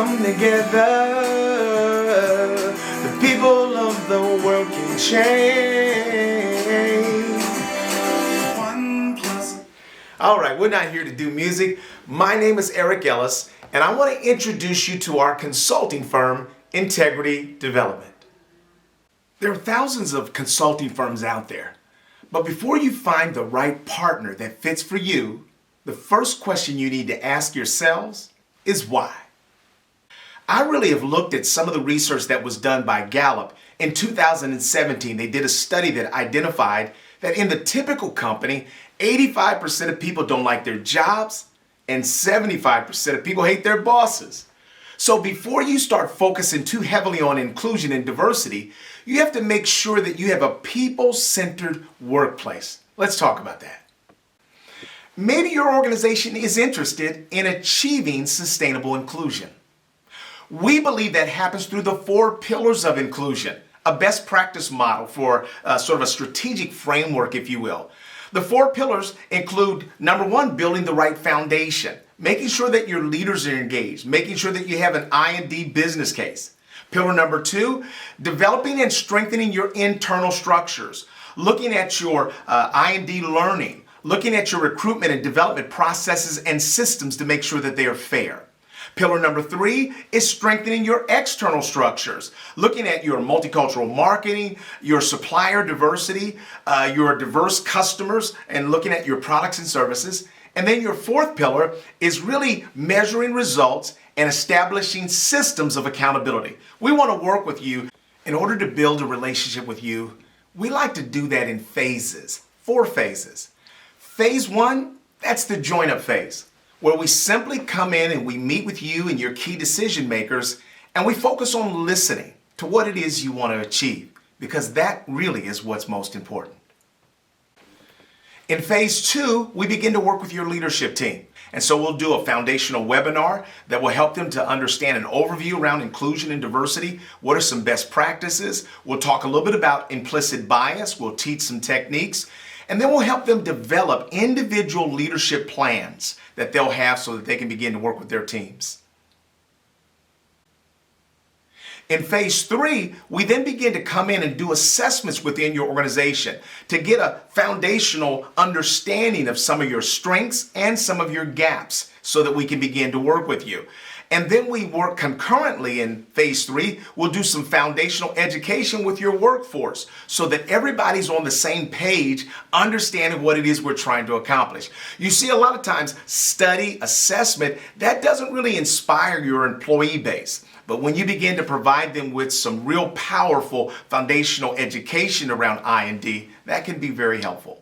come together, the people of the world can change. One plus. All right, we're not here to do music. My name is Eric Ellis, and I want to introduce you to our consulting firm, Integrity Development. There are thousands of consulting firms out there, but before you find the right partner that fits for you, the first question you need to ask yourselves is why. I really have looked at some of the research that was done by Gallup. In 2017, they did a study that identified that in the typical company, 85% of people don't like their jobs and 75% of people hate their bosses. So before you start focusing too heavily on inclusion and diversity, you have to make sure that you have a people-centered workplace. Let's talk about that. Maybe your organization is interested in achieving sustainable inclusion. We believe that happens through the 4 pillars of inclusion, a best practice model for sort of a strategic framework, if you will. The 4 pillars include, number 1, building the right foundation, making sure that your leaders are engaged, making sure that you have an I&D business case. Pillar number 2, developing and strengthening your internal structures, looking at your I&D learning, looking at your recruitment and development processes and systems to make sure that they are fair. Pillar number 3 is strengthening your external structures, looking at your multicultural marketing, your supplier diversity, your diverse customers, and looking at your products and services. And then your 4th pillar is really measuring results and establishing systems of accountability. We want to work with you. In order to build a relationship with you, we like to do that in phases, 4 phases. Phase 1, that's the join-up phase, where we simply come in and we meet with you and your key decision makers, and we focus on listening to what it is you want to achieve, because that really is what's most important. In phase 2, we begin to work with your leadership team. And so we'll do a foundational webinar that will help them to understand an overview around inclusion and diversity. What are some best practices? We'll talk a little bit about implicit bias. We'll teach some techniques. And then we'll help them develop individual leadership plans that they'll have so that they can begin to work with their teams. In phase 3, we then begin to come in and do assessments within your organization to get a foundational understanding of some of your strengths and some of your gaps so that we can begin to work with you. And then we work concurrently in phase 3. We'll do some foundational education with your workforce so that everybody's on the same page, understanding what it is we're trying to accomplish. You see, a lot of times, study, assessment, that doesn't really inspire your employee base. But when you begin to provide them with some real powerful foundational education around I&D, that can be very helpful.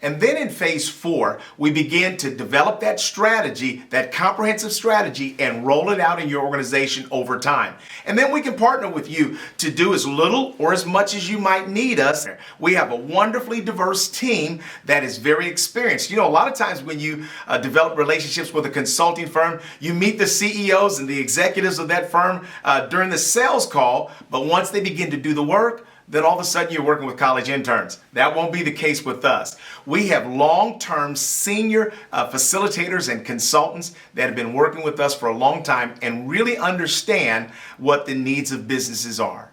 And then in phase 4, we begin to develop that strategy, that comprehensive strategy, and roll it out in your organization over time. And then we can partner with you to do as little or as much as you might need us. We have a wonderfully diverse team that is very experienced. You know, a lot of times when you develop relationships with a consulting firm, you meet the CEOs and the executives of that firm during the sales call, but once they begin to do the work, then all of a sudden you're working with college interns. That won't be the case with us. We have long-term senior facilitators and consultants that have been working with us for a long time and really understand what the needs of businesses are.